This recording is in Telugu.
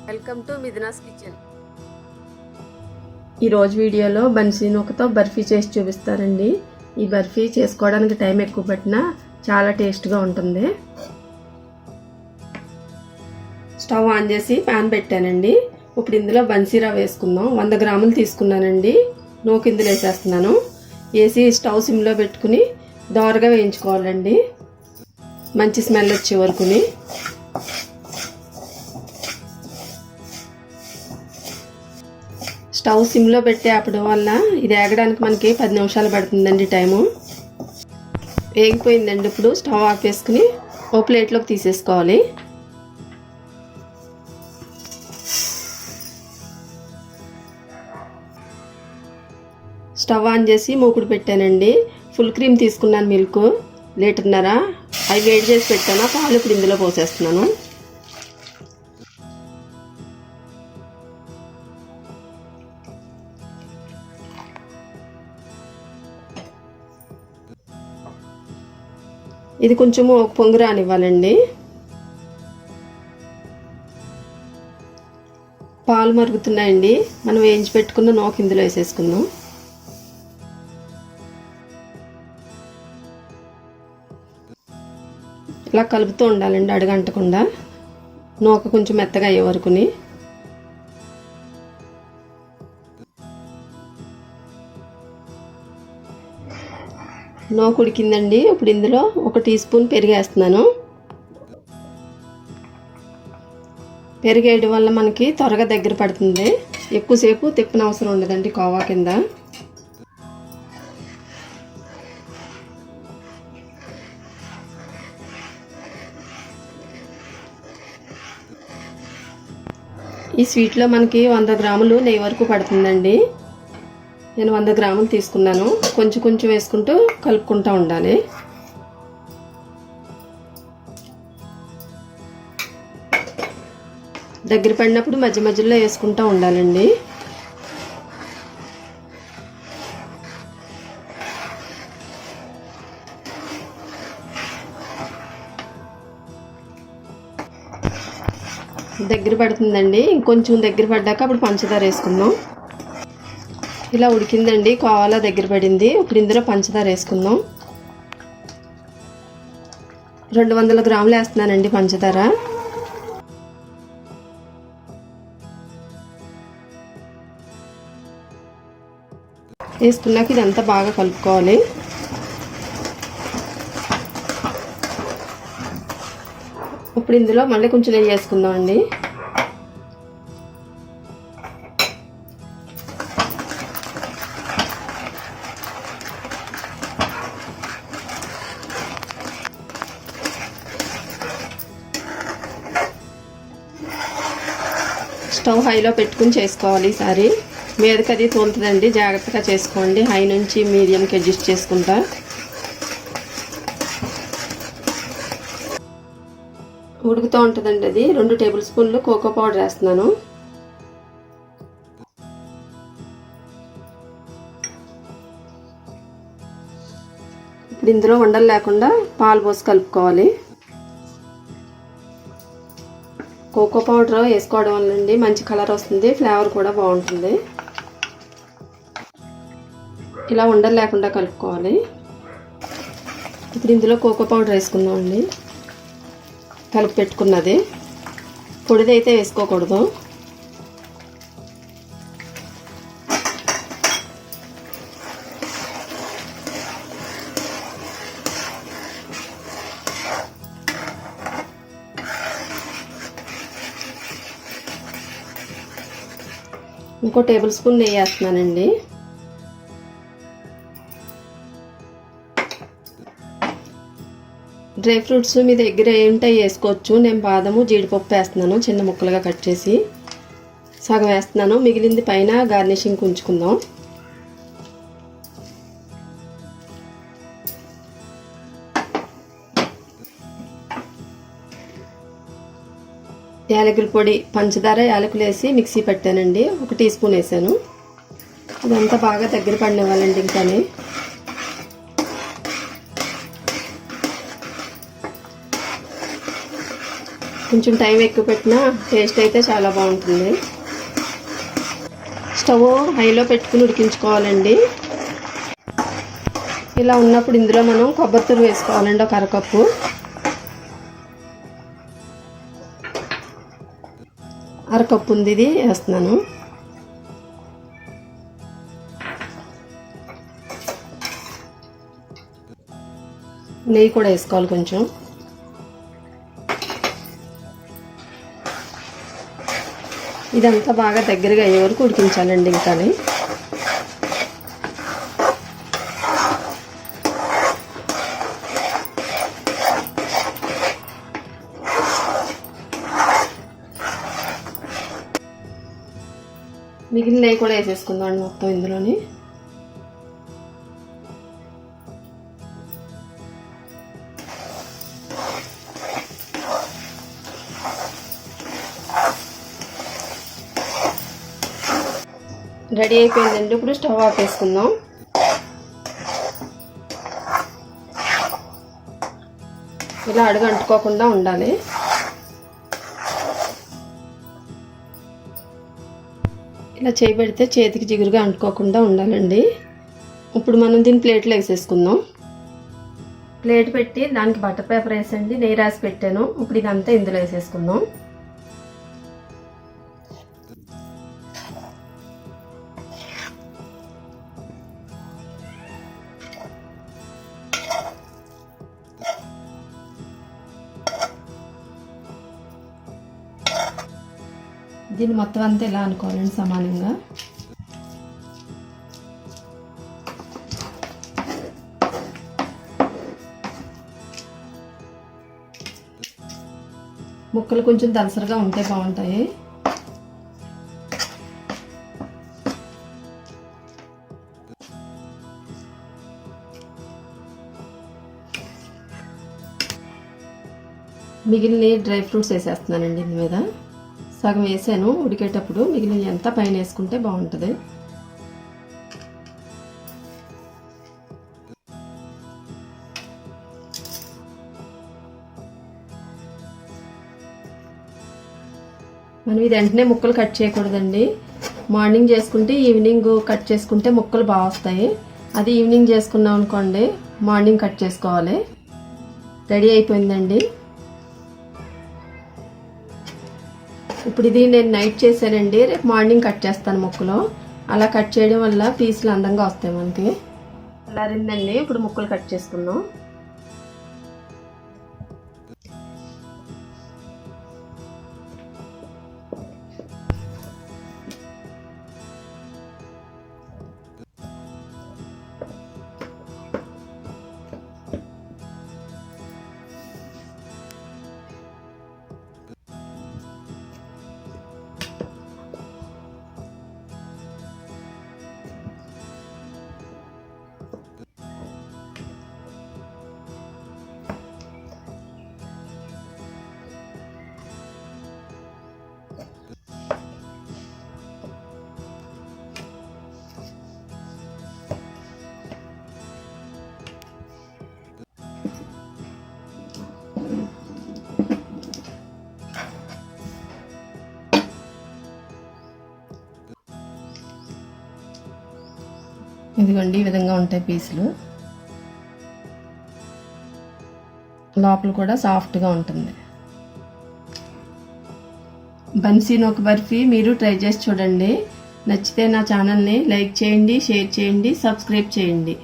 Welcome to Mithuna's kitchen. ఈరోజు వీడియోలో బన్సీ నూకతో బర్ఫీ చేసి చూపిస్తారండి. ఈ బర్ఫీ చేసుకోవడానికి టైం ఎక్కువ పట్టినా చాలా టేస్ట్గా ఉంటుంది. స్టవ్ ఆన్ చేసి ప్యాన్ పెట్టానండి. ఇప్పుడు ఇందులో బన్సీ రవ్వ వేసుకుందాం. 100 గ్రాములు తీసుకున్నానండి. నూక ఇందులో వేసేస్తున్నాను. వేసి స్టవ్ సిమ్లో పెట్టుకుని దోరగా వేయించుకోవాలండి, మంచి స్మెల్ వచ్చే వరకుని. స్టవ్ సిమ్లో పెట్టి ఆపడం వల్ల ఇది ఏగడానికి మనకి 10 నిమిషాలు పడుతుందండి టైము. వేగిపోయిందండి. ఇప్పుడు స్టవ్ ఆఫ్ చేసుకుని ఓ ప్లేట్లోకి తీసేసుకోవాలి. స్టవ్ ఆన్ చేసి మూకుడు పెట్టానండి. ఫుల్ క్రీమ్ తీసుకున్నాను, మిల్క్ 1.5 లీటర్. అవి వేడి చేసి పెట్టాను. పాలు ఇప్పుడు ఇందులో పోసేస్తున్నాను. ఇది కొంచెము పొంగు రానివ్వాలండి. పాలు మరుగుతున్నాయండి. మనం వేయించి పెట్టుకున్న నూక ఇందులో వేసేసుకుందాం. ఇలా కలుపుతూ ఉండాలండి, అడుగంటకుండా. నూక కొంచెం మెత్తగా అయ్యే వరకుని. నూక ఉడికిందండి. ఇప్పుడు ఇందులో 1 టీ స్పూన్ పెరుగు వేస్తున్నాను. పెరుగు వేయడం వల్ల మనకి త్వరగా దగ్గర పడుతుంది. ఎక్కువసేపు తిప్పనవసరం ఉండదండి కోవా కింద. ఈ స్వీట్లో మనకి 100 గ్రాములు నెయ్యి వరకు పడుతుందండి. నేను 100 గ్రాములు తీసుకున్నాను. కొంచెం కొంచెం వేసుకుంటూ కలుపుకుంటూ ఉండాలి. దగ్గర పడినప్పుడు మధ్య మధ్యలో వేసుకుంటూ ఉండాలండి. దగ్గర పడుతుందండి. ఇంకొంచెం దగ్గర పడ్డాక అప్పుడు పంచదార వేసుకుందాం. ఇలా ఉడికిందండి, కోవాలా దగ్గర పడింది. ఇప్పుడు ఇందులో పంచదార వేసుకుందాం. 200 గ్రాములు వేస్తున్నానండి పంచదార. వేసుకున్నాక ఇదంతా బాగా కలుపుకోవాలి. ఇప్పుడు ఇందులో మళ్ళీ కొంచెం నెయ్యి వేసుకుందాం అండి. స్టవ్ హైలో పెట్టుకుని చేసుకోవాలి. ఈసారి మీదకి అది తోలుతుందండి, జాగ్రత్తగా చేసుకోండి. హై నుంచి మీడియంకి అడ్జస్ట్ చేసుకుంటా. ఉడుకుతూ ఉంటుందండి అది. 2 టేబుల్ స్పూన్లు కోకో పౌడర్ వేస్తున్నాను. ఇప్పుడు ఇందులో ఉండలు లేకుండా పాలు పోసి కలుపుకోవాలి. కోకో పౌడర్ వేసుకోవడం వల్ల మంచి కలర్ వస్తుంది, ఫ్లేవర్ కూడా బాగుంటుంది. ఇలా ఉండలు లేకుండా కలుపుకోవాలి. ఇప్పుడు ఇందులో కోకో పౌడర్ వేసుకుందాం అండి. కలిపి పెట్టుకున్నది. పొడిది అయితే వేసుకోకూడదు. ఇంకో టేబుల్ స్పూన్ నెయ్యి వేస్తున్నానండి. డ్రై ఫ్రూట్స్ మీ దగ్గర ఏంటో వేసుకోవచ్చు. నేను బాదము, జీడిపప్పు వేస్తున్నాను. చిన్న ముక్కలుగా కట్ చేసి సగం వేస్తున్నాను. మిగిలింది పైన గార్నిషింగ్ ఉంచుకుందాం. యాలకుల పొడి, పంచదార, యాలకులు వేసి మిక్సీ పెట్టానండి. 1 టీ స్పూన్ వేసాను. ఇదంతా బాగా దగ్గర పడినివ్వాలండి. ఇంకానే కొంచెం టైం ఎక్కువ పెట్టినా టేస్ట్ అయితే చాలా బాగుంటుంది. స్టవ్ హైలో పెట్టుకుని ఉడికించుకోవాలండి. ఇలా ఉన్నప్పుడు ఇందులో మనం కొబ్బరి తురుము వేసుకోవాలండి. ఒక అరకప్పు. అరకప్పు ఉంది, ఇది వేస్తున్నాను. నెయ్యి కూడా వేసుకోవాలి కొంచెం. ఇదంతా బాగా దగ్గరగా అయ్యే వరకు ఉడికించాలండి. ఇంకా మిగిలిన నెయ్యి కూడా వేసేసుకుందాం మొత్తం ఇందులోని. రెడీ అయిపోయిందండి. ఇప్పుడు స్టవ్ ఆఫ్ వేసుకుందాం. ఇలా అడుగు అంటుకోకుండా ఉండాలి. ఇలా చేయి పెడితే చేతికి జిగురుగా అంటుకోకుండా ఉండాలండి. ఇప్పుడు మనం దీన్ని ప్లేట్లో వేసేసుకుందాం. ప్లేట్ పెట్టి దానికి బటర్ పేపర్ వేసండి, నెయ్యి రాసి పెట్టాను. ఇప్పుడు ఇదంతా ఇందులో వేసేసుకుందాం. దీన్ని మొత్తం అంతా ఇలా అనుకోవాలండి సమానంగా. ముక్కలు కొంచెం దలసరిగా ఉంటే బాగుంటాయి. మిగిలిన డ్రై ఫ్రూట్స్ వేసేస్తున్నానండి. దీని మీద సగం వేసాను ఉడికేటప్పుడు, మిగిలిన అంతా పైన వేసుకుంటే బాగుంటుంది. మనం ఇది వెంటనే ముక్కలు కట్ చేయకూడదండి. మార్నింగ్ చేసుకుంటే ఈవినింగ్ కట్ చేసుకుంటే ముక్కలు బాగా వస్తాయి. అది ఈవినింగ్ చేసుకున్నాం అనుకోండి, మార్నింగ్ కట్ చేసుకోవాలి. రెడీ అయిపోయిందండి. ఇప్పుడు ఇది నేను నైట్ చేశానండి, రేపు మార్నింగ్ కట్ చేస్తాను ముక్కలు. అలా కట్ చేయడం వల్ల పీసులు అందంగా వస్తాయి మనకి. చల్లారిందండి, ఇప్పుడు ముక్కలు కట్ చేసుకుందాం. ఇదిగోండి, ఈ విధంగా ఉంటాయి పీసులు. లోపల కూడా సాఫ్ట్గా ఉంటుంది. బన్సీ రవా బర్ఫీ మీరు ట్రై చేసి చూడండి. నచ్చితే నా ఛానల్ని లైక్ చేయండి, షేర్ చేయండి, సబ్స్క్రైబ్ చేయండి.